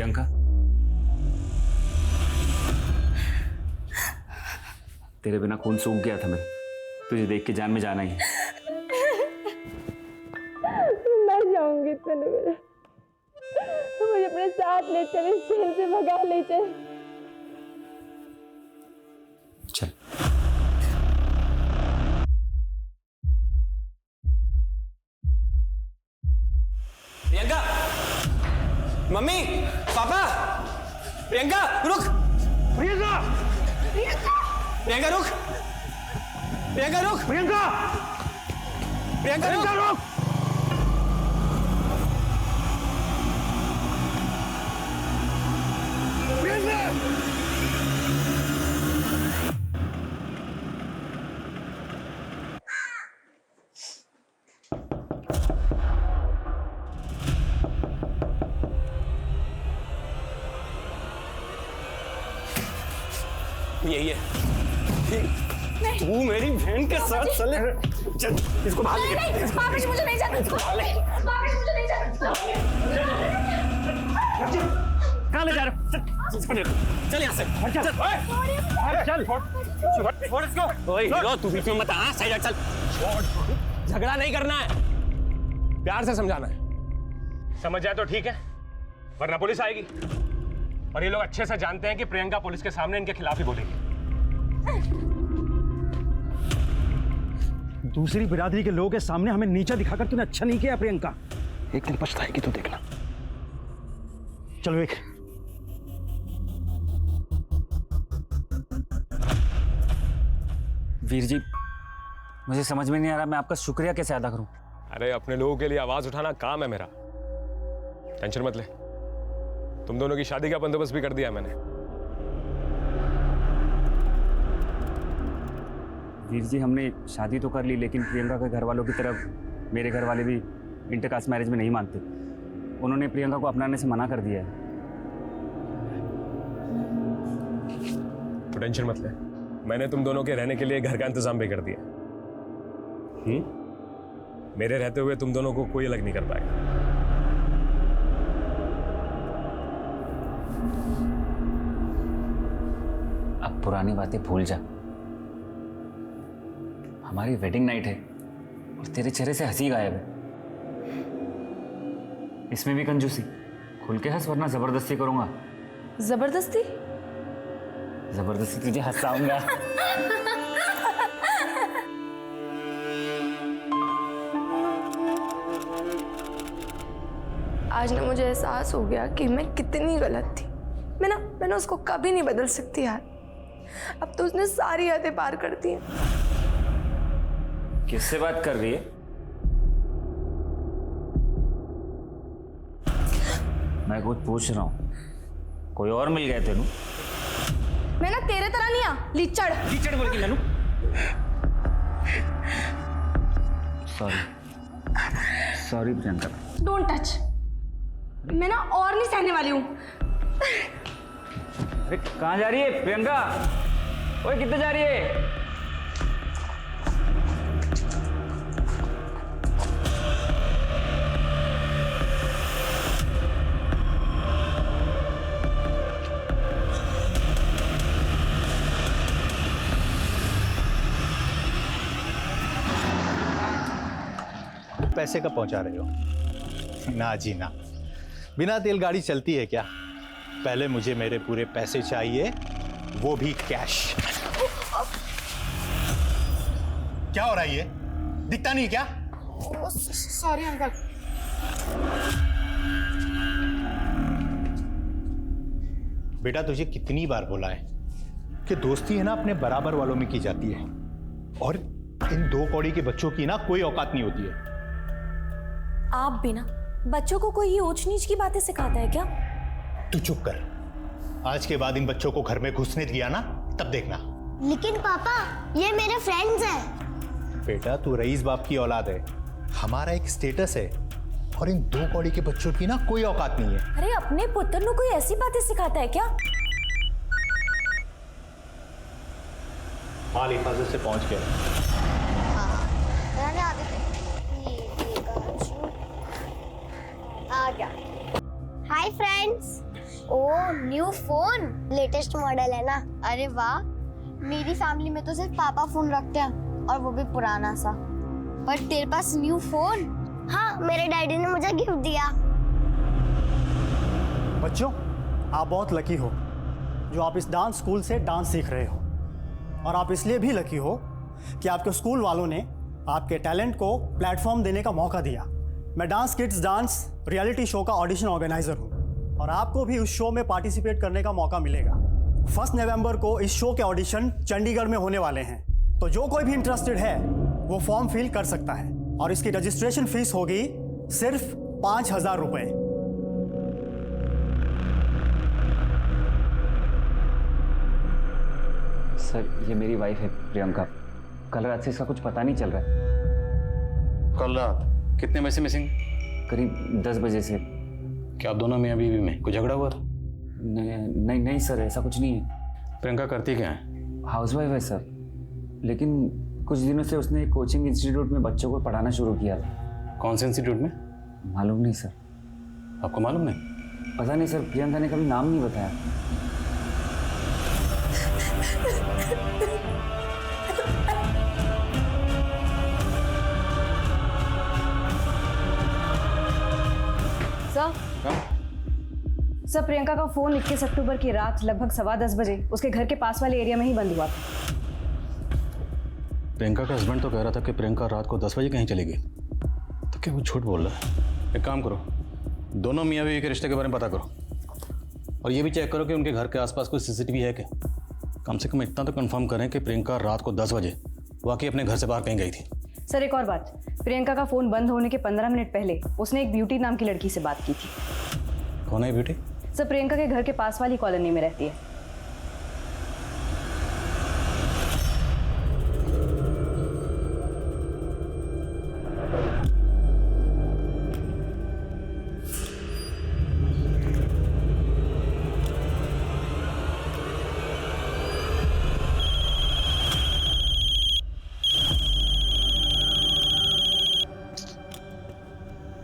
प्रियंका, तेरे बिना खून सूख गया था। मैं तुझे देख के जान में जाना ही है। मर जाऊंगी तनु, मुझे अपने साथ ले चल, इस जेल से भगा ले चल। चल। प्रियंका, मम्मी, पापा, प्रियंका रुक, प्रियंका, प्रियंका रुक, प्रियंका रुक, प्रियंका, प्रियंका रुक, यही है। तू मेरी बहन के साथ चले, चल इसको बाहर ले। पापा मुझे नहीं जाना, पापा मुझे नहीं जाना। कहाँ ले जा रहे हो? चल यहाँ से, चल, छोड़ इसको। ओए हीरो, तू बीच में मत आ, साइड हट, चल। झगड़ा नहीं करना है, प्यार से समझाना है। समझ जाए तो ठीक है, वरना पुलिस आएगी। और ये लोग अच्छे से जानते हैं कि प्रियंका पुलिस के सामने इनके खिलाफ ही बोलेगी। दूसरी बिरादरी के लोगों के सामने हमें नीचा दिखाकर तूने अच्छा नहीं किया प्रियंका। एक दिन पछताएगी तू, देखना। चलो एक। वीर जी, मुझे समझ में नहीं आ रहा मैं आपका शुक्रिया कैसे अदा करूं। अरे अपने लोगों के लिए आवाज उठाना काम है मेरा, टेंशन मत ले। तुम दोनों की शादी का बंदोबस्त भी कर दिया मैंने। वीर जी, हमने शादी तो कर ली, लेकिन प्रियंका के घर वालों की तरफ मेरे घर वाले भी इंटरकास्ट मैरिज में नहीं मानते। उन्होंने प्रियंका को अपनाने से मना कर दिया है। तो टेंशन मत ले, मैंने तुम दोनों के रहने के लिए घर का इंतजाम भी कर दिया। मेरे रहते हुए तुम दोनों को कोई अलग नहीं कर पाएगा। अब पुरानी बातें भूल जा। हमारी वेडिंग नाइट है और तेरे चेहरे से हंसी गायब है। इसमें भी कंजूसी। खुल के हंस, वरना जबरदस्ती करूंगा। जबरदस्ती? जबरदस्ती तुझे हंसाऊंगा। आज ना मुझे एहसास हो गया कि मैं कितनी गलत थी। मैंने उसको कभी नहीं बदल सकती यार। अब तो उसने सारी हदें पार कर दी हैं। किससे बात कर रही है? मैं कुछ पूछ रहा हूँ। कोई और मिल गया तेनू? मैं ना तेरे तरह नहीं आ लीचड़। लीचड़ बोल के ननू। सॉरी प्रियंका। Don't touch. मैं ना और नहीं सहने वाली हूँ। अरे कहाँ जा रही है प्रियंका? ओए कितने जा रही है? पैसे कब पहुंचा रहे हो? ना जी ना, बिना तेल गाड़ी चलती है क्या? पहले मुझे मेरे पूरे पैसे चाहिए, वो भी कैश। क्या हो रहा है ये? दिखता नहीं क्या? Sorry uncle. बेटा तुझे कितनी बार बोला है कि दोस्ती है ना अपने बराबर वालों में की जाती है, और इन दो कौड़ी के बच्चों की ना कोई औकात नहीं होती है। आप भी ना बच्चों को कोई ये ऊंच नीच की बातें सिखाता है क्या? तू चुप कर। आज के बाद इन बच्चों को घर में घुसने दिया ना, तब देखना। लेकिन पापा, ये मेरे फ्रेंड्स हैं। बेटा तू रईस बाप की औलाद है, हमारा एक स्टेटस है, और इन दो कौड़ी के बच्चों की ना कोई औकात नहीं है। अरे अपने पुत्र को कोई ऐसी बातें सिखाता है क्या? माल हिफाजत से पहुंच गया। आ गया। हाय फ्रेंड्स, ओ न्यू फोन, लेटेस्ट मॉडल है ना। अरे वाह, मेरी फैमिली में तो सिर्फ पापा फोन रखते हैं और वो भी पुराना सा। पर तेरे पास न्यू फोन? हाँ, मेरे डैडी ने मुझे गिफ्ट दिया। बच्चों, आप बहुत लकी हो जो आप इस डांस स्कूल से डांस सीख रहे हो, और आप इसलिए भी लकी हो कि आपके स्कूल वालों ने आपके टैलेंट को प्लेटफॉर्म देने का मौका दिया। मैं dance kids dance reality show का ऑडिशन ऑर्गेनाइजर हूँ और आपको भी उस शो में पार्टिसिपेट करने का मौका मिलेगा। 1 नवंबर को इस शो के ऑडिशन चंडीगढ़ में होने वाले हैं, तो जो कोई भी इंटरेस्टेड है वो फॉर्म फिल कर सकता है और इसकी रजिस्ट्रेशन फीस होगी सिर्फ 5,000 रुपये। सर, ये मेरी वाइफ है प्रियंका। कल रात से इसका कुछ पता नहीं चल रहा है। कल रात कितने बजे से मिसिंग? करीब 10 बजे से। क्या आप दोनों मियाँ बीवी में कोई झगड़ा हुआ था? नहीं सर, ऐसा कुछ नहीं है। प्रियंका करती क्या है? हाउसवाइफ है सर, लेकिन कुछ दिनों से उसने एक कोचिंग इंस्टीट्यूट में बच्चों को पढ़ाना शुरू किया। कौन से इंस्टीट्यूट में? मालूम नहीं सर। आपको मालूम नहीं? पता नहीं सर, प्रियंका ने कभी नाम नहीं बताया। सर, प्रियंका का फोन 21 अक्टूबर की रात लगभग 10:15 बजे उसके घर के पास वाले एरिया में ही बंद हुआ था। प्रियंका का हस्बैंड तो कह रहा था कि प्रियंका रात को 10 बजे कहीं चली गई, तो क्या वो झूठ बोल रहा है? एक काम करो, दोनों मियाँ बीवी के रिश्ते के बारे में पता करो और ये भी चेक करो कि उनके घर के आसपास कोई सीसीटीवी है क्या। कम से कम इतना तो कंफर्म करें कि प्रियंका रात को 10 बजे वाकई अपने घर से बाहर कहीं गई थी। सर, एक और बात, प्रियंका का फोन बंद होने के 15 मिनट पहले उसने एक ब्यूटी नाम की लड़की से बात की थी। कौन है ब्यूटी? सर, प्रियंका के घर के पास वाली कॉलोनी में रहती है।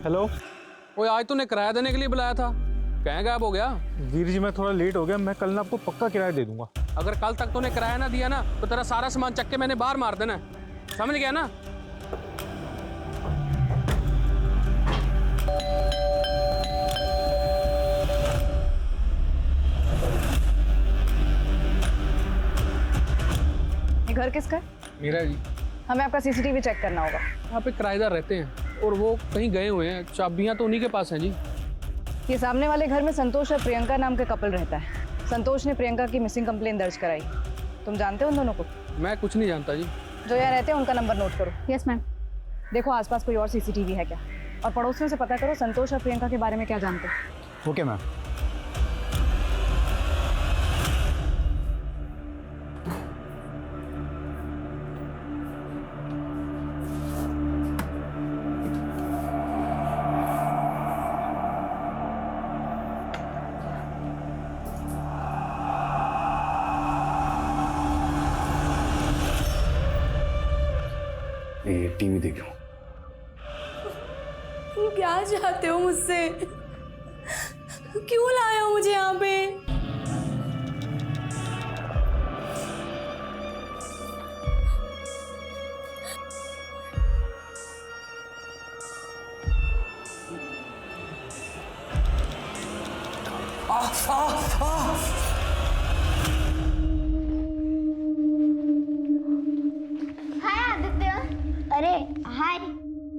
हेलो। ओए, आज तूने किराया देने के लिए बुलाया था, कहाँ गायब हो गया? वीर जी, मैं थोड़ा लेट हो गया। मैं कल ना आपको पक्का किराया दे दूंगा। अगर कल तक तूने किराया ना दिया ना तो तेरा सारा सामान चक के मैंने बाहर मार देना है, समझ गया ना? ये घर किसका है? मेरा जी। हमें आपका सीसीटीवी चेक करना होगा। यहाँ पे किराएदार रहते हैं और वो कहीं गए हुए हैं, चाबियाँ तो उन्हीं के पास हैं जी। ये सामने वाले घर में संतोष और प्रियंका नाम का कपल रहता है। संतोष ने प्रियंका की मिसिंग कंप्लेन दर्ज कराई। तुम जानते हो उन दोनों को? मैं कुछ नहीं जानता जी। जो यहाँ रहते हैं उनका नंबर नोट करो। Yes ma'am. देखो आसपास कोई और सीसीटीवी है क्या, और पड़ोसियों से पता करो संतोष और प्रियंका के बारे में क्या जानते हो। Okay ma'am. ये टीवी देखो। तुम क्या चाहते हो मुझसे? क्यों लाए हो मुझे यहाँ पे? अरे हाय,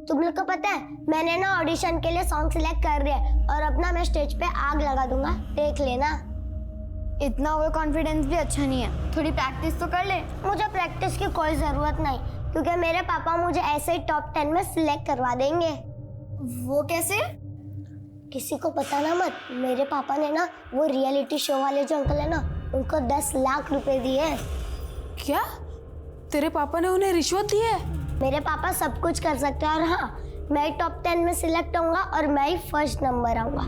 तुम लोग को पता है मैंने ना ऑडिशन के लिए सॉन्ग सिलेक्ट कर दिया है और अपना मैं स्टेज पे आग लगा दूंगा, देख लेना। इतना ओवर कॉन्फिडेंस भी अच्छा नहीं है, थोड़ी प्रैक्टिस तो कर ले। मुझे प्रैक्टिस की कोई जरूरत नहीं, क्योंकि मेरे पापा मुझे ऐसे ही टॉप 10 में सिलेक्ट करवा देंगे। वो कैसे? किसी को पता ना मत। मेरे पापा ने ना वो रियलिटी शो वाले जो अंकल है ना, उनको 10 लाख रुपए दिए। क्या? तेरे पापा ने उन्हें रिश्वत दी है? मेरे पापा सब कुछ कर सकते हैं, और हाँ, मैं टॉप 10 में सिलेक्ट होऊंगा और मैं ही फर्स्ट नंबर आऊंगा।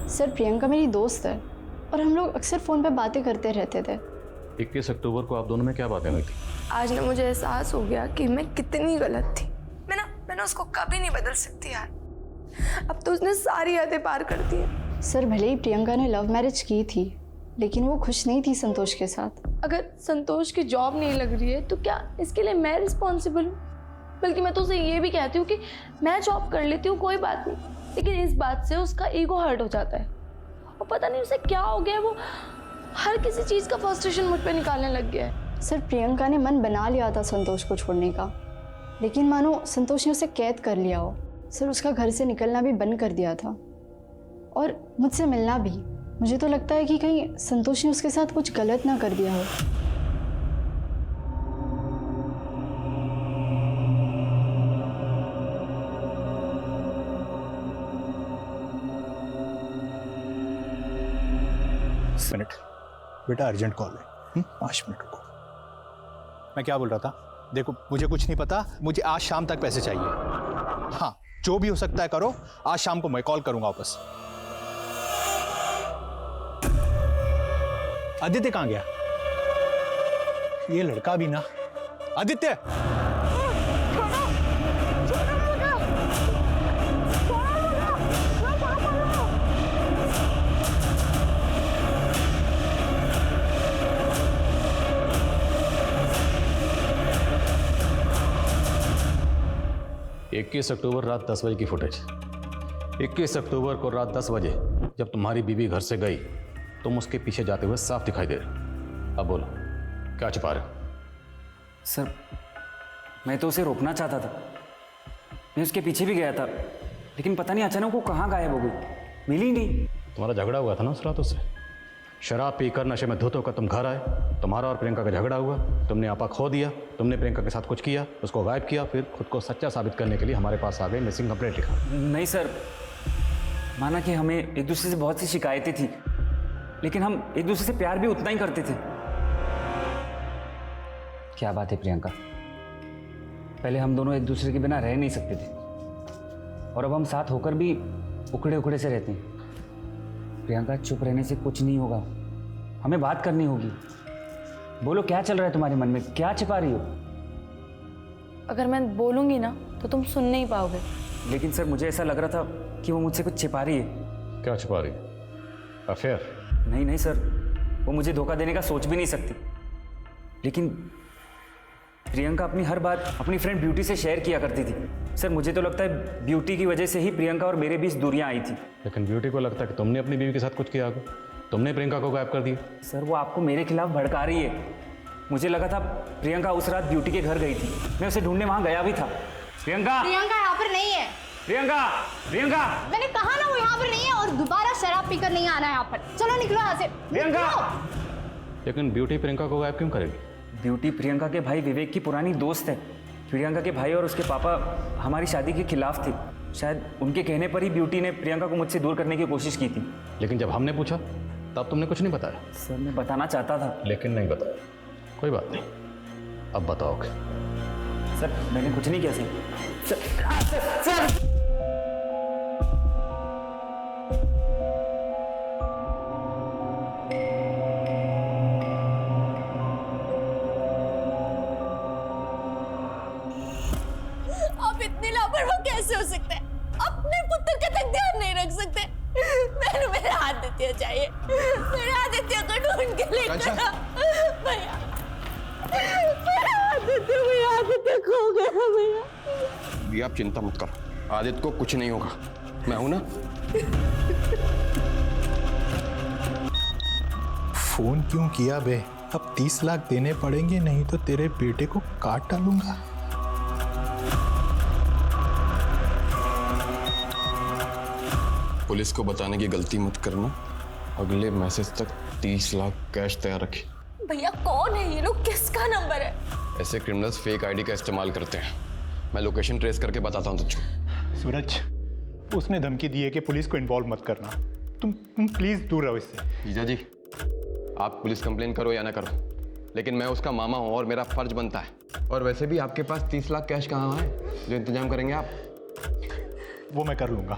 सर, प्रियंका मेरी दोस्त है और हम लोग अक्सर फ़ोन पे बातें करते रहते थे। 21 अक्टूबर को आप दोनों में क्या बातें हुई थी? आज ना मुझे एहसास हो गया कि मैं कितनी गलत थी। मैंने उसको कभी नहीं बदल सकती यार। अब तो उसने सारी हदें पार कर दी हैं। सर भले ही प्रियंका ने लव मैरिज की थी, लेकिन वो खुश नहीं थी संतोष के साथ। अगर संतोष की जॉब नहीं लग रही है तो क्या इसके लिए मैं रिस्पॉन्सिबल हूँ? बल्कि मैं तो उसे ये भी कहती हूँ कि मैं जॉब कर लेती हूँ, कोई बात नहीं, लेकिन इस बात से उसका ईगो हर्ट हो जाता है और पता नहीं उसे क्या हो गया है, वो हर किसी चीज़ का फ्रस्ट्रेशन मुझ पे निकालने लग गया है। सर प्रियंका ने मन बना लिया था संतोष को छोड़ने का, लेकिन मानो संतोष ने उसे कैद कर लिया हो। सर उसका घर से निकलना भी बंद कर दिया था और मुझसे मिलना भी। मुझे तो लगता है कि कहीं संतोष ने उसके साथ कुछ गलत ना कर दिया हो। मिनट बेटा, अर्जेंट कॉल है। 5 मिनट रुको। मैं क्या बोल रहा था, देखो मुझे कुछ नहीं पता, मुझे आज शाम तक पैसे चाहिए। हाँ, जो भी हो सकता है करो, आज शाम को मैं कॉल करूंगा वापस। आदित्य कहाँ गया? ये लड़का भी ना। आदित्य, इक्कीस अक्टूबर रात 10 बजे की फुटेज। 21 अक्टूबर को रात 10 बजे जब तुम्हारी बीवी घर से गई, तुम उसके पीछे जाते हुए साफ दिखाई दे रहे। अब बोलो, क्या छुपा रहे हो? सर मैं तो उसे रोकना चाहता था, मैं उसके पीछे भी गया था, लेकिन पता नहीं अचानक वो कहाँ गायब हो गई, मिली नहीं। तुम्हारा झगड़ा हुआ था ना उस रात उससे। शराब पीकर नशे में धुत होकर तुम घर आए, तुम्हारा और प्रियंका का झगड़ा हुआ, तुमने आपा खो दिया, तुमने प्रियंका के साथ कुछ किया, उसको गायब किया, फिर खुद को सच्चा साबित करने के लिए हमारे पास आ गए, मिसिंग कंप्लेंट लिखा। नहीं सर, माना कि हमें एक दूसरे से बहुत सी शिकायतें थी, लेकिन हम एक दूसरे से प्यार भी उतना ही करते थे। क्या बात है प्रियंका, पहले हम दोनों एक दूसरे के बिना रह नहीं सकते थे और अब हम साथ होकर भी उखड़े उखड़े से रहते हैं। प्रियंका, चुप रहने से कुछ नहीं होगा, हमें बात करनी होगी। बोलो, क्या चल रहा है तुम्हारे मन में, क्या छिपा रही हो? अगर मैं बोलूँगी ना तो तुम सुन नहीं पाओगे। लेकिन सर मुझे ऐसा लग रहा था कि वो मुझसे कुछ छिपा रही है। क्या छिपा रही? अफेयर? नहीं नहीं सर, वो मुझे धोखा देने का सोच भी नहीं सकती, लेकिन प्रियंका अपनी हर बात अपनी फ्रेंड ब्यूटी से शेयर किया करती थी। सर मुझे तो लगता है ब्यूटी की वजह से ही प्रियंका और मेरे बीच दूरियां आई थी। लेकिन ब्यूटी को लगता है कि तुमने अपनी बीवी के साथ कुछ किया होगा, तुमने प्रियंका को गायब कर दिया। सर वो आपको मेरे खिलाफ भड़का रही है। मुझे लगा था प्रियंका उस रात ब्यूटी के घर गई थी, मैं उसे ढूंढने वहां गया भी था। प्रियंका, प्रियंका यहाँ पर नहीं है। प्रियंका, प्रियंका, मैंने कहा ना वो यहाँ पर नहीं है और दोबारा शराब पीकर नहीं आना है यहाँ पर। चलो निकलो यहाँ से। प्रियंका। लेकिन ब्यूटी प्रियंका को गायब क्यों करेगी? ब्यूटी प्रियंका के भाई विवेक की पुरानी दोस्त है। प्रियंका के भाई और उसके पापा हमारी शादी के खिलाफ थे। शायद उनके कहने पर ही ब्यूटी ने प्रियंका को मुझसे दूर करने की कोशिश की थी। लेकिन जब हमने पूछा तब तुमने कुछ नहीं बताया। सर मैं बताना चाहता था, लेकिन नहीं बताया। कोई बात नहीं, अब बताओगे। सर मैंने कुछ नहीं किया सर। आप इतने लापरवाह कैसे हो सकते हैं? अपने पुत्र का तक ध्यान नहीं रख सकते। मैंने मेरे आदित्य चाहिए, मेरे आदित्य को ढूंढ के लेकर आ। भैया, मेरा आदित्य खो गया भैया। भी आप चिंता मत करो, आदित्य को कुछ नहीं होगा, मैं हूं ना। फोन क्यों किया बे? अब 30 लाख देने पड़ेंगे, नहीं तो तेरे बेटे को काट डालूंगा। पुलिस को बताने की गलती मत करना। अगले मैसेज तक 30 लाख कैश तैयार रखिए। भैया कौन है ये लोग, किसका नंबर है? ऐसे क्रिमिनल्स फेक आईडी का इस्तेमाल करते हैं। मैं लोकेशन ट्रेस करके बताता हूँ तुझको। सूरज, उसने धमकी दी है कि पुलिस को इन्वॉल्व मत करना। तुम प्लीज दूर रहो इससे। जीजा जी, आप पुलिस कंप्लेन करो या ना करो, लेकिन मैं उसका मामा हूँ और मेरा फर्ज बनता है। और वैसे भी आपके पास 30 लाख कैश कहाँ है जो इंतजाम करेंगे आप? वो मैं कर लूंगा।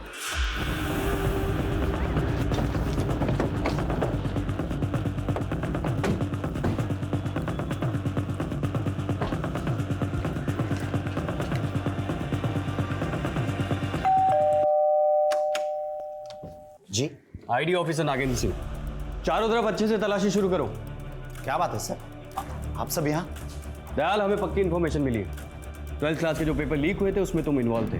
जी आईडी ऑफिसर नागेंद्र सिंह, चारों तरफ अच्छे से तलाशी शुरू करो। क्या बात है सर, आप सब यहाँ? दयाल, हमें पक्की इन्फॉर्मेशन मिली है। 12th क्लास के जो पेपर लीक हुए थे उसमें तुम इन्वॉल्व थे,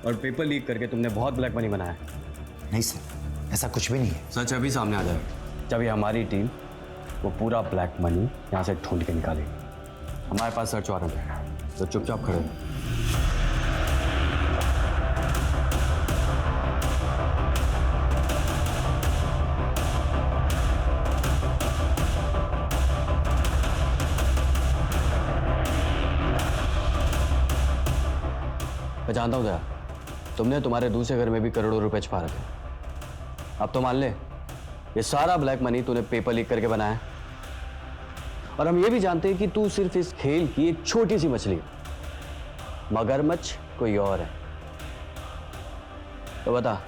और पेपर लीक करके तुमने बहुत ब्लैक मनी बनाया। नहीं सर, ऐसा कुछ भी नहीं है। सच अभी सामने आ जाएगा जब ये हमारी टीम वो पूरा ब्लैक मनी यहाँ से ढूंढ के निकालेगी। हमारे पास सर्च वारंट है, तो चुपचाप खड़े रहो। मैं जानता हूँ दया, तुमने तुम्हारे दूसरे घर में भी करोड़ों रुपए छुपा रखे। अब तो मान ले ये सारा ब्लैक मनी तूने पेपर लीक करके बनाया है। और हम ये भी जानते हैं कि तू सिर्फ इस खेल की एक छोटी सी मछली है, मगरमच्छ कोई और है। तो बता,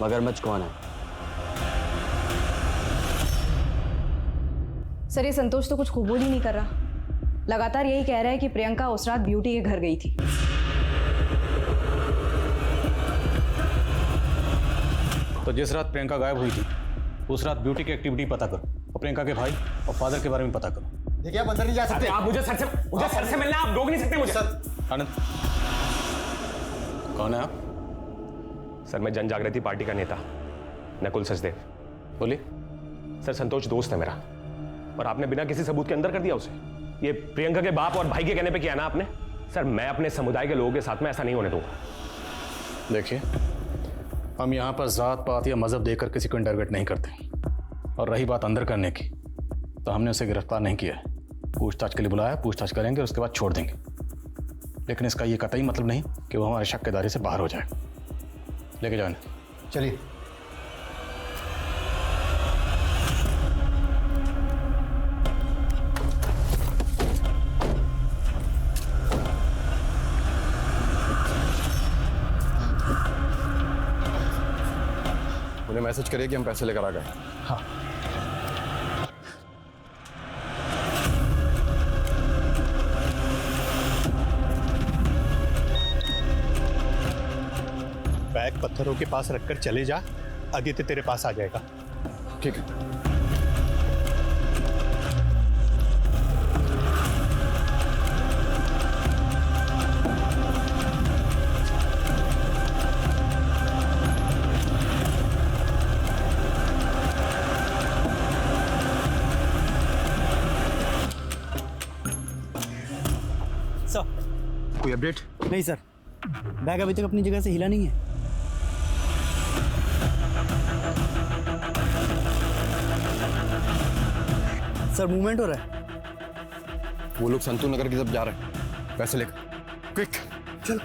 मगरमच्छ कौन है? सर, ये संतोष तो कुछ कबूल ही नहीं कर रहा। लगातार यही कह रहा है कि प्रियंका उस रात ब्यूटी के घर गई थी। तो जिस रात प्रियंका गायब हुई थी उस रात ब्यूटी की एक्टिविटी पता करो, और प्रियंका के भाई और फादर के बारे में पता करो। देखिए, आप अंदर नहीं जा सकते। आप मुझे सर से मिलना, आप रोक नहीं सकते मुझे। आनंद, कौन है आप? सर, मैं जन जागृति पार्टी का नेता नकुल सचदेव। बोलिए। सर, संतोष दोस्त है मेरा, और आपने बिना किसी सबूत के अंदर कर दिया उसे। ये प्रियंका के बाप और भाई के कहने पे किया ना आपने। सर, मैं अपने समुदाय के लोगों के साथ में ऐसा नहीं होने दूंगा। देखिए, हम यहाँ पर जात पात या मजहब देकर किसी को इंटरगेट नहीं करते, और रही बात अंदर करने की, तो हमने उसे गिरफ्तार नहीं किया है। पूछताछ के लिए बुलाया, पूछताछ करेंगे और उसके बाद छोड़ देंगे। लेकिन इसका ये कतई मतलब नहीं कि वो हमारे शक के दायरे से बाहर हो जाए। लेके जाओ। चलिए। उन्हें मैसेज करिए कि हम पैसे लेकर आ गए। हाँ। बैग पत्थरों के पास रखकर चले जा, आदित्य तेरे पास आ जाएगा। ठीक है। कोई अपडेट? नहीं सर, बैग अभी तक अपनी जगह से हिला नहीं है। सर, मूवमेंट हो रहा है। वो लोग संतू नगर की तरफ जा रहे हैं, पैसे लेकर। क्विक चल।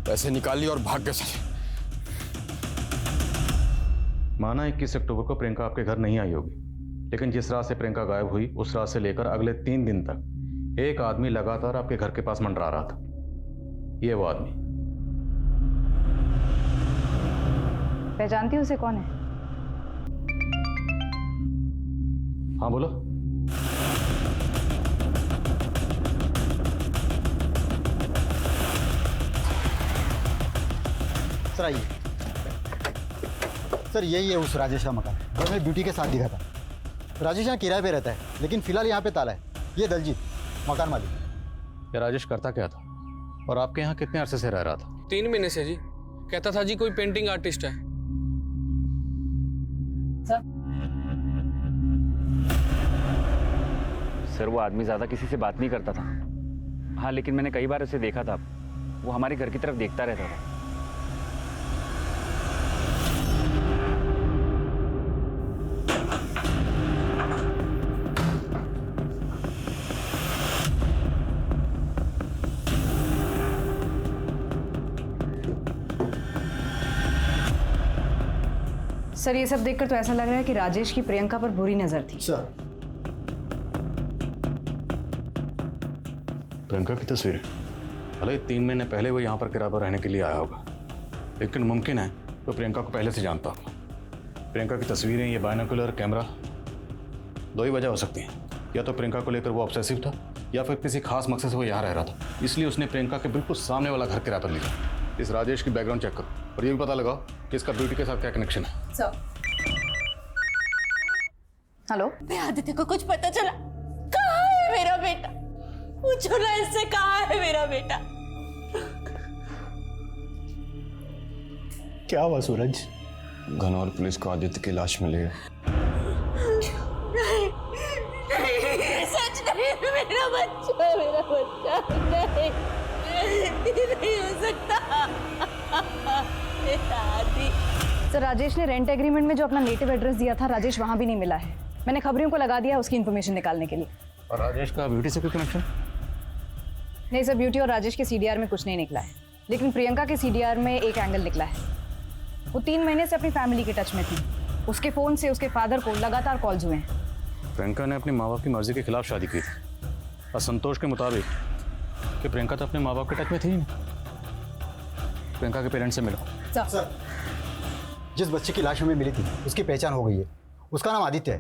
पैसे निकाल लिए और भाग गए चले। माना 21 अक्टूबर को प्रियंका आपके घर नहीं आई होगी, लेकिन जिस रात से प्रियंका गायब हुई उस रात से लेकर अगले 3 दिन तक एक आदमी लगातार आपके घर के पास मंडरा रहा था। ये वो आदमी। पहचानती उसे? कौन है? हाँ बोलो। सर आइए। सर, यही है उस राजेश का मकान जो मैं ब्यूटी के साथ दिखा था। राजेश यहाँ किराए पे रहता है, लेकिन फिलहाल यहाँ पे ताला है। ये दलजीत, मकान मालिक। ये राजेश करता क्या था, और आपके यहाँ कितने अरसे से रह रहा था? 3 महीने से जी। कहता था जी कोई पेंटिंग आर्टिस्ट है। सर, वो आदमी ज़्यादा किसी से बात नहीं करता था। हाँ, लेकिन मैंने कई बार उसे देखा था, वो हमारे घर की तरफ देखता रहता था। सर ये सब देखकर तो ऐसा लग रहा है कि राजेश की प्रियंका पर बुरी नजर थी। सर प्रियंका की तस्वीर भले 3 महीने पहले वो यहाँ पर किराए पर रहने के लिए आया होगा, लेकिन मुमकिन है वो प्रियंका को पहले से जानता हो। प्रियंका की तस्वीरें, ये बायनोकुलर कैमरा, 2 ही वजह हो सकती हैं। या तो प्रियंका को लेकर वो ऑब्सेसिव था, या फिर किसी खास मकसद से वो यहाँ रह रहा था, इसलिए उसने प्रियंका के बिल्कुल सामने वाला घर किराए पर लिया। इस राजेश की बैकग्राउंड चेक करो और ये भी पता लगाओ कि इसका ब्यूटी के साथ क्या कनेक्शन है। सर हेलो, आदित्य को कुछ पता चला? कहाँ है मेरा बेटा? पूछो ना इससे, कहाँ है मेरा बेटा? क्या हुआ सूरज? घनौर पुलिस को आदित्य की लाश मिली है। नहीं, सच नहीं, मेरा बच्चा नहीं, नहीं हो सकता। मेरा आदि। सर राजेश ने रेंट एग्रीमेंट में जो अपना नेटिव एड्रेस दिया था, राजेश वहाँ भी नहीं मिला है। मैंने खबरियों को लगा दिया उसकी इन्फॉर्मेशन निकालने के लिए। और राजेश का ब्यूटी से कोई कनेक्शन? नहीं सर, ब्यूटी और राजेश के सीडीआर में कुछ नहीं निकला है, लेकिन प्रियंका के सीडीआर में एक एंगल निकला है। वो 3 महीने से अपनी फैमिली के टच में थी। उसके फ़ोन से उसके फादर को लगातार कॉल्स हुए हैं। प्रियंका ने अपने माँ बाप की मर्जी के खिलाफ शादी की थी, और संतोष के मुताबिक कि प्रियंका तो अपने माँ बाप के टच में थी ही नहीं। प्रियंका के पेरेंट्स से मिलो। सर, जिस बच्चे की लाश हमें मिली थी उसकी पहचान हो गई है। उसका नाम आदित्य है।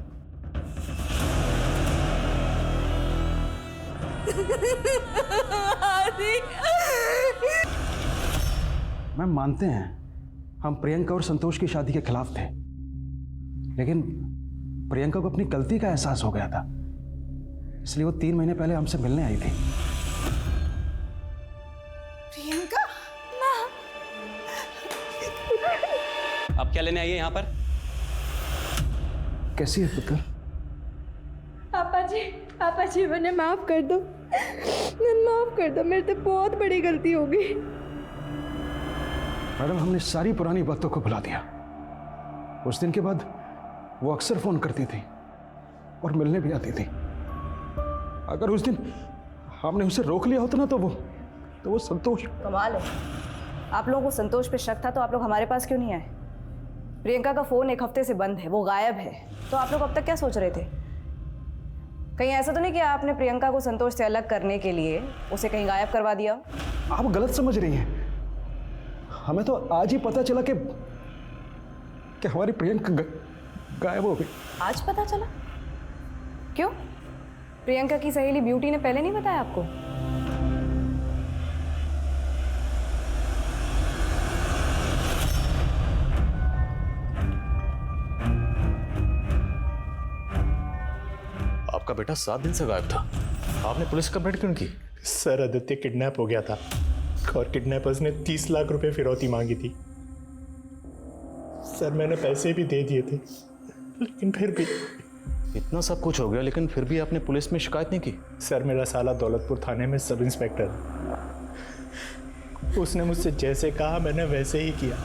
मैम मानते हैं हम प्रियंका और संतोष की शादी के खिलाफ थे, लेकिन प्रियंका को अपनी गलती का एहसास हो गया था, इसलिए वो 3 महीने पहले हमसे मिलने आई थी। प्रियंका अब क्या लेने आई है यहाँ पर? कैसी है पुत्र? पापा जी मुझे माफ कर दो, माफ कर दो, मेरे से बहुत बड़ी गलती हो गई। मैडम, हमने सारी पुरानी बातों को भुला दिया। उस दिन के बाद वो अक्सर फोन करती थी और मिलने भी आती थी। अगर उस दिन हमने उसे रोक लिया होता ना तो वो संतोष। कमाल है, आप लोगों को संतोष पे शक था तो आप लोग हमारे पास क्यों नहीं आए? प्रियंका का फ़ोन 1 हफ्ते से बंद है, वो गायब है, तो आप लोग अब तक क्या सोच रहे थे? कहीं ऐसा तो नहीं कि आपने प्रियंका को संतोष से अलग करने के लिए उसे कहीं गायब करवा दिया? आप गलत समझ रही हैं। हमें तो आज ही पता चला कि हमारी प्रियंका गायब हो गई। आज पता चला? क्यों? प्रियंका की सहेली ब्यूटी ने पहले नहीं बताया आपको? आपका बेटा 7 दिन से गायब था, आपने पुलिस कंप्लेंट क्यों की? सर, आदित्य किडनैप हो गया था और किडनैपर्स ने 30 लाख रुपए फिरौती मांगी थी। सर, मैंने पैसे भी दे दिए थे, लेकिन फिर भी। इतना सब कुछ हो गया लेकिन फिर भी आपने पुलिस में शिकायत नहीं की? सर, मेरा साला दौलतपुर थाने में सब इंस्पेक्टर, उसने मुझसे जैसे कहा मैंने वैसे ही किया।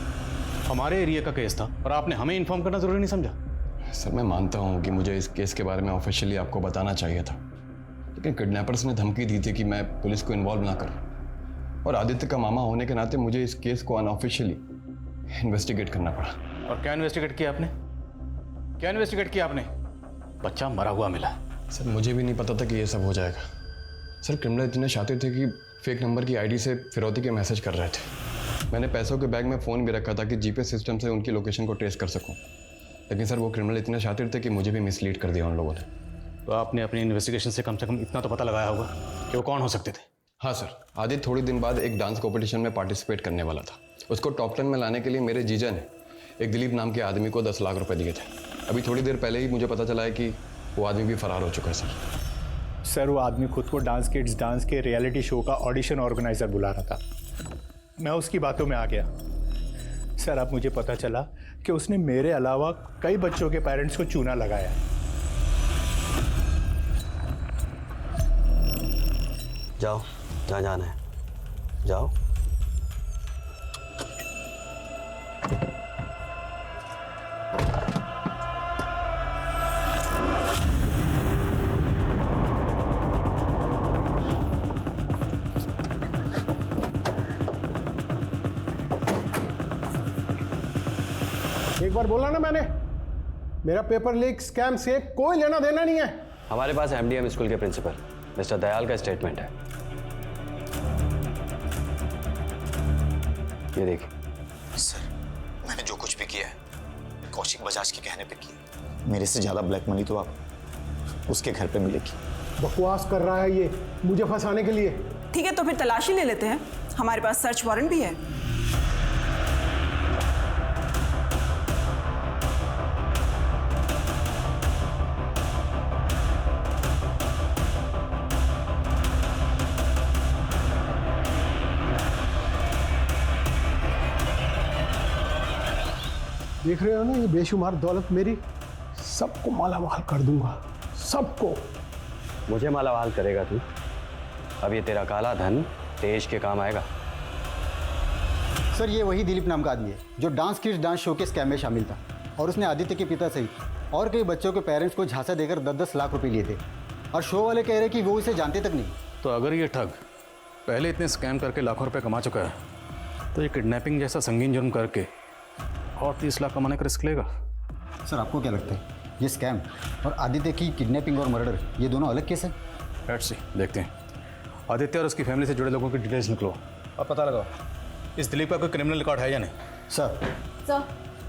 हमारे एरिया का केस था और आपने हमें इन्फॉर्म करना जरूरी नहीं समझा? सर, मैं मानता हूँ कि मुझे इस केस के बारे में ऑफिशियली आपको बताना चाहिए था, लेकिन किडनैपर्स ने धमकी दी थी कि मैं पुलिस को इन्वॉल्व ना करूँ, और आदित्य का मामा होने के नाते मुझे इस केस को अनऑफिशियली इन्वेस्टिगेट करना पड़ा। और क्या इन्वेस्टिगेट किया आपने? क्या इन्वेस्टिगेट किया आपने? बच्चा मरा हुआ मिला। सर, मुझे भी नहीं पता था कि ये सब हो जाएगा। सर, क्रिमिनल इतने शातिर थे कि फेक नंबर की आईडी से फिरौती के मैसेज कर रहे थे। मैंने पैसों के बैग में फ़ोन भी रखा था कि जीपीएस सिस्टम से उनकी लोकेशन को ट्रेस कर सकूं, लेकिन सर वो क्रिमिनल इतने शातिर थे कि मुझे भी मिसलीड कर दिया उन लोगों ने। तो आपने अपनी इन्वेस्टिगेशन से कम इतना तो पता लगाया होगा कि वो कौन हो सकते थे? हाँ सर, आदित्य थोड़ी दिन बाद एक डांस कॉम्पिटिशन में पार्टिसिपेट करने वाला था। उसको टॉप 10 में लाने के लिए मेरे जीजा ने एक दिलीप नाम के आदमी को 10 लाख रुपए दिए थे। अभी थोड़ी देर पहले ही मुझे पता चला है कि वो आदमी भी फरार हो चुका है सर, वो आदमी खुद को डांस किड्स डांस के रियलिटी शो का ऑडिशन ऑर्गेनाइजर बुला रहा था। मैं उसकी बातों में आ गया। सर, अब मुझे पता चला कि उसने मेरे अलावा कई बच्चों के पेरेंट्स को चूना लगाया। जाओ, जहाँ जाना है जाओ। एक बार बोला ना मैंने, मेरा पेपर लीक स्कैम से कोई लेना देना नहीं है। हमारे पास एमडीएम स्कूल के प्रिंसिपल मिस्टर दयाल का स्टेटमेंट है, ये देखिए। सर, मैंने जो कुछ भी किया है कौशिक बजाज के कहने पे किया। मेरे से ज्यादा ब्लैक मनी तो आप उसके घर पे मिलेगी। बकवास कर रहा है ये मुझे फंसाने के लिए। ठीक है, तो फिर तलाशी ले लेते हैं, हमारे पास सर्च वारंट भी है। देख रहे हो ना ये बेशुमार दौलत मेरी, सबको मालामाल कर दूंगा, सबको। मुझे मालामाल करेगा तू? अब ये तेरा काला धन देश के काम आएगा। सर, ये वही दिलीप नाम का आदमी है जो डांस किड्स डांस शो के स्कैम में शामिल था और उसने आदित्य के पिता सहित और कई बच्चों के पेरेंट्स को झांसा देकर 10-10 लाख रुपए लिए थे और शो वाले कह रहे कि वो इसे जानते तक नहीं। तो अगर ये ठग पहले इतने स्कैम करके लाखों रुपए कमा चुका है, तो ये किडनैपिंग जैसा संगीन जुर्म करके और 30 लाख कमाने का रिस्क लेगा? सर, आपको क्या लगता है ये स्कैम और आदित्य की किडनैपिंग और मर्डर ये दोनों अलग केस हैं? लेट्स सी, देखते हैं। आदित्य और उसकी फैमिली से जुड़े लोगों की डिटेल्स निकलो और पता लगाओ इस दिलीप का कोई क्रिमिनल रिकॉर्ड है या नहीं। सर,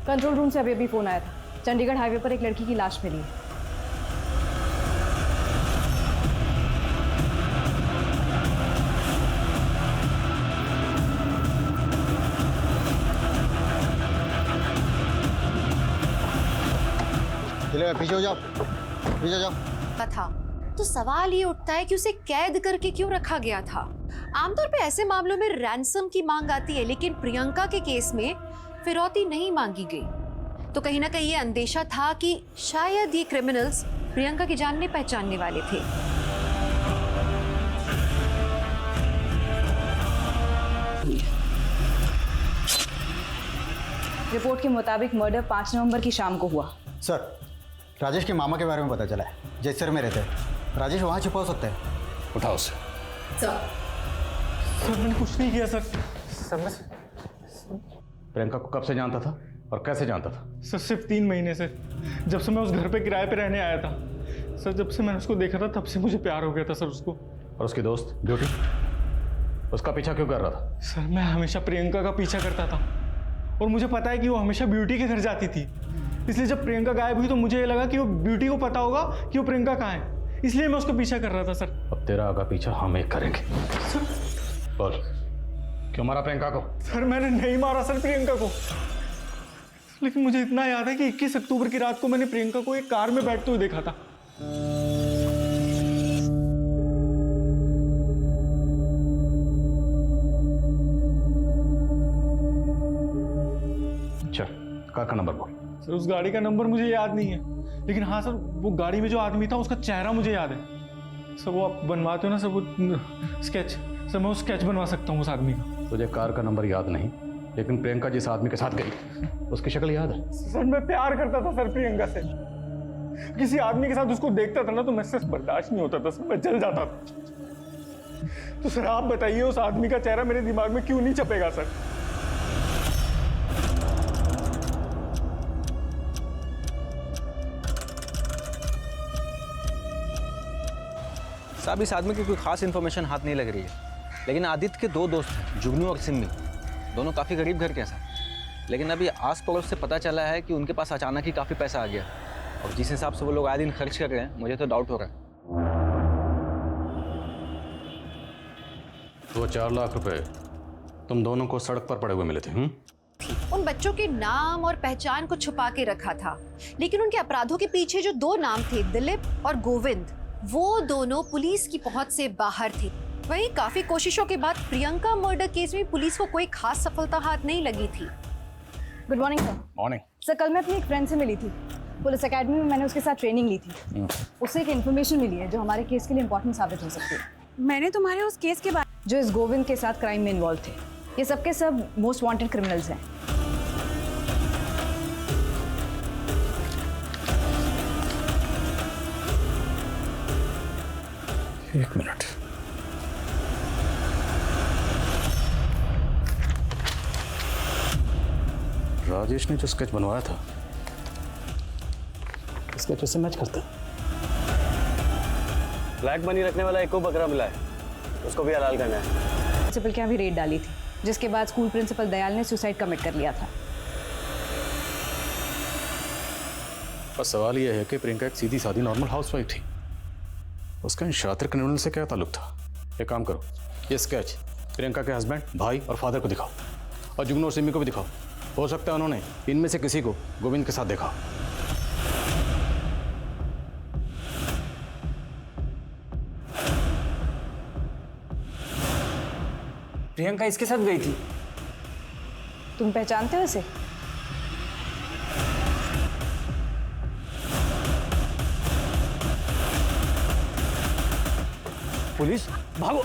कंट्रोल रूम से अभी फ़ोन आया था, चंडीगढ़ हाईवे पर एक लड़की की लाश मिली है। पीछे हो जाओ, पीछे जाओ। था तो सवाल ये उठता है कि उसे कैद करके क्यों रखा गया था। आमतौर पे ऐसे मामलों में रैंसम की मांग आती है, लेकिन प्रियंका के केस में फिरौती नहीं मांगी गई। तो कहीं ना कहीं ये अंदेशा था कि शायद ये क्रिमिनल्स प्रियंका के जानने पहचानने वाले थे। रिपोर्ट के मुताबिक मर्डर 5 नवंबर की शाम को हुआ। सर, राजेश के मामा के बारे में पता चला है, जैसर में रहते हैं। राजेश वहाँ छिपा हो सकता है। उठाओ उसे। सर, मैंने कुछ नहीं किया सर। प्रियंका को कब से जानता था और कैसे जानता था? सर, सिर्फ 3 महीने से, जब से मैं उस घर पे किराए पे रहने आया था। सर, जब से मैंने उसको देखा था तब से मुझे प्यार हो गया था सर उसको। और उसकी दोस्त ब्यूटी, उसका पीछा क्यों कर रहा था? सर, मैं हमेशा प्रियंका का पीछा करता था और मुझे पता है कि वो हमेशा ब्यूटी के घर जाती थी। इसलिए जब प्रियंका गायब हुई तो मुझे ये लगा कि वो ब्यूटी को पता होगा कि वो प्रियंका कहाँ है, इसलिए मैं उसको पीछा कर रहा था सर। अब तेरा आगा पीछा हम एक करेंगे। बोल, क्यों मारा प्रियंका को? सर, मैंने नहीं मारा सर प्रियंका को, लेकिन मुझे इतना याद है कि 21 अक्टूबर की रात को मैंने प्रियंका को एक कार में बैठते हुए देखा था। चल, कार का नंबर बोल। सर, उस गाड़ी का नंबर मुझे याद नहीं है, लेकिन हाँ सर, वो गाड़ी में जो आदमी था उसका चेहरा मुझे याद है। सर, वो आप बनवाते हो ना सर, वो स्केच, सर मैं वो स्केच बनवा सकता हूँ उस आदमी का। तुझे कार का नंबर याद नहीं, लेकिन प्रियंका जिस आदमी के साथ गई उसकी शक्ल याद है? सर, मैं प्यार करता था सर प्रियंका से। किसी आदमी के साथ उसको देखता था ना तो मैं सिर्फ बर्दाश्त नहीं होता था सर, मैं जल जाता था। तो सर आप बताइए, उस आदमी का चेहरा मेरे दिमाग में क्यों नहीं छपेगा सर? साहब, इस आदमी की कोई खास इन्फॉर्मेशन हाथ नहीं लग रही है, लेकिन आदित्य के 2 दोस्त हैं, जुगनू और सिम्मी, दोनों काफ़ी गरीब घर के हैं। लेकिन अभी आस पड़ोस से पता चला है कि उनके पास अचानक ही काफ़ी पैसा आ गया, और जिस हिसाब से वो लोग आए दिन खर्च कर रहे हैं, मुझे तो डाउट हो रहा है। तो 4 लाख रुपए तुम दोनों को सड़क पर पड़े हुए मिले थे? उन बच्चों के नाम और पहचान को छुपा के रखा था, लेकिन उनके अपराधों के पीछे जो 2 नाम थे, दिलीप और गोविंद, वो दोनों पुलिस की पहुंच से बाहर थे। वहीं काफी कोशिशों के बाद प्रियंका मर्डर केस में पुलिस को कोई खास सफलता हाथ नहीं लगी थी। Good morning sir. Morning sir, कल मैं अपनी एक फ्रेंड से मिली थी, पुलिस एकेडमी में मैंने उसके साथ ट्रेनिंग ली थी। उससे एक इन्फॉर्मेशन मिली है जो हमारे केस के लिए इंपॉर्टेंट साबित हो सकती है। मैंने तुम्हारे उस केस के बारे जो इस गोविंद के साथ क्राइम में इन्वॉल्व थे, ये सबके सब मोस्ट वांटेड क्रिमिनल्स हैं। एक मिनट। राजेश ने जो स्केच बनवाया था स्केच से मैच करता है। ब्लैक मनी रखने वाला एक को बकरा मिला है, उसको भी हलाल करना है। प्रिंसिपल के यहाँ भी रेड डाली थी, जिसके बाद स्कूल प्रिंसिपल दयाल ने सुसाइड कमिट कर लिया था। बस सवाल यह है कि प्रियंका एक सीधी सादी नॉर्मल हाउसवाइफ थी, उसका इन शातिर क्रिमिनल से क्या ताल्लुक था? एक काम करो, ये स्केच प्रियंका के हस्बैंड, भाई और फादर को दिखाओ, और जुगनू और सिमी को भी दिखाओ। हो सकता है उन्होंने इनमें से किसी को गोविंद के साथ देखा। प्रियंका इसके साथ गई थी? तुम पहचानते हो इसे? पुलिस, भागो!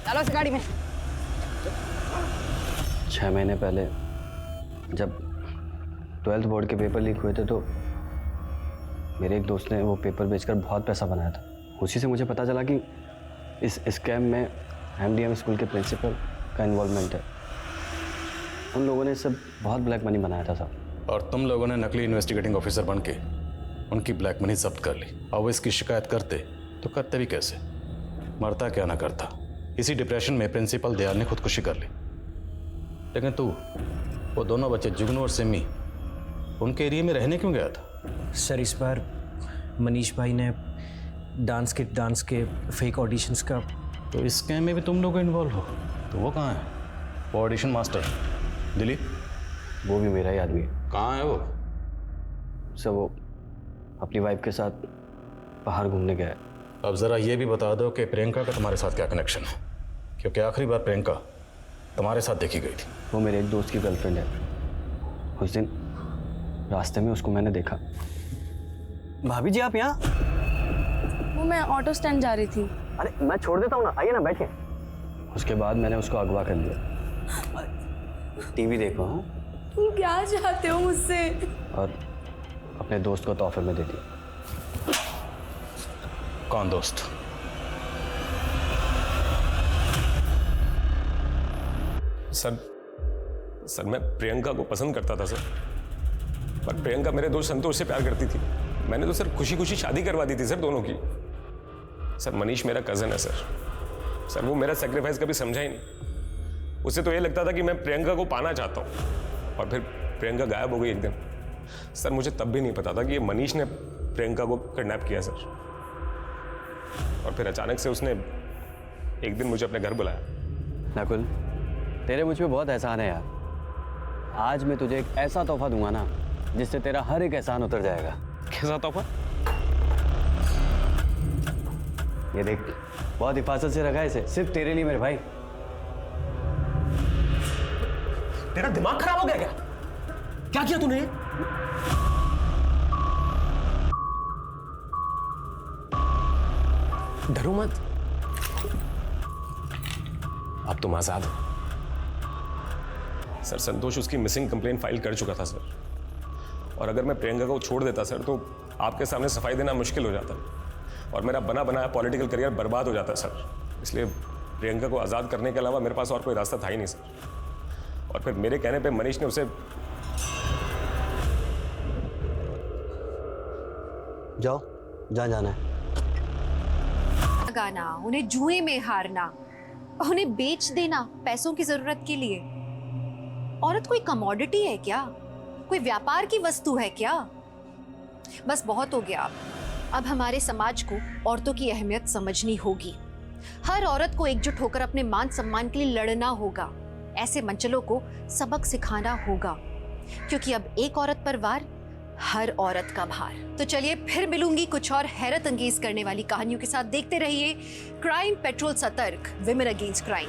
चलो इस गाड़ी में। 6 महीने पहले जब 12th बोर्ड के पेपर लीक हुए थे तो मेरे एक दोस्त ने वो पेपर बेचकर बहुत पैसा बनाया था। उसी से मुझे पता चला कि इस स्कैम में MDM स्कूल के प्रिंसिपल का इन्वॉल्वमेंट है। उन लोगों ने सब बहुत ब्लैक मनी बनाया था साहब। और तुम लोगों ने नकली इन्वेस्टिगेटिंग ऑफिसर बन के उनकी ब्लैक मनी जब्त कर ली। और वो इसकी शिकायत करते तो करते भी कैसे? मरता क्या ना करता। इसी डिप्रेशन में प्रिंसिपल दयाल ने खुदकुशी कर ली। लेकिन तू वो दोनों बच्चे जुगनू और सिमी उनके एरिया में रहने क्यों गया था? सर इस बार मनीष भाई ने डांस के फेक ऑडिशंस का। तो इस स्कैम में भी तुम लोग इन्वॉल्व हो? तो वो कहाँ है? वो ऑडिशन मास्टर दिलीप? वो भी मेरा ही आदमी है। कहाँ है वो? सर वो अपनी वाइफ के साथ बाहर घूमने गया है। अब ज़रा ये भी बता दो कि प्रियंका का तुम्हारे साथ क्या कनेक्शन है, क्योंकि आखिरी बार प्रियंका तुम्हारे साथ देखी गई थी। वो मेरे एक दोस्त की गर्लफ्रेंड है। उस दिन रास्ते में उसको मैंने देखा। भाभी जी आप यहाँ? वो मैं ऑटो स्टैंड जा रही थी। अरे मैं छोड़ देता हूँ ना, आइए ना बैठिए। उसके बाद मैंने उसको अगवा कर लिया। टीवी देखो। हाँ तुम क्या चाहते हो मुझसे? और अपने दोस्त को तोहफे में दे दिया। कौन दोस्त? सर मैं प्रियंका को पसंद करता था सर, पर प्रियंका मेरे दोस्त संतोष से प्यार करती थी। मैंने तो सर खुशी खुशी शादी करवा दी थी सर दोनों की। सर मनीष मेरा कज़न है सर वो मेरा सेक्रीफाइस कभी समझा ही नहीं। उसे तो ये लगता था कि मैं प्रियंका को पाना चाहता हूँ, और फिर प्रियंका गायब हो गई एक दिन। सर मुझे तब भी नहीं पता था कि ये मनीष ने प्रियंका को किडनैप किया सर। और फिर अचानक से उसने एक दिन मुझे अपने घर बुलाया। नकुल तेरे मुझ पे बहुत एहसान है यार। आज मैं तुझे एक ऐसा तोहफा दूंगा ना जिससे तेरा हर एक एहसान उतर जाएगा। कैसा तोहफा? ये देख, बहुत हिफाजत से रखा है इसे, सिर्फ तेरे लिए मेरे भाई। तेरा दिमाग खराब हो गया क्या? क्या किया तूने? डरो मत, अब तुम आजाद हो। सर संतोष उसकी मिसिंग कंप्लेंट फाइल कर चुका था सर, और अगर मैं प्रियंका को छोड़ देता सर तो आपके सामने सफाई देना मुश्किल हो जाता और मेरा बना बनाया पॉलिटिकल करियर बर्बाद हो जाता सर। इसलिए प्रियंका को आज़ाद करने के अलावा मेरे पास और कोई रास्ता था ही नहीं सर। और फिर मेरे कहने पे मनीष ने उसे जाओ जहाँ जाना है। गाना, उन्हें जुए में हारना, उन्हें बेच देना पैसों की जरूरत के लिए। औरत कोई कमोडिटी है क्या? कोई व्यापार की वस्तु है क्या? बस बहुत हो गया। अब हमारे समाज को औरतों की अहमियत समझनी होगी। हर औरत को एकजुट होकर अपने मान सम्मान के लिए लड़ना होगा। ऐसे मंचलों को सबक सिखाना होगा, क्योंकि अब एक औरत पर वार, हर औरत का भार। तो चलिए फिर मिलूंगी कुछ और हैरत अंगेज करने वाली कहानियों के साथ। देखते रहिए क्राइम पेट्रोल सतर्क, विमेन अगेंस्ट क्राइम।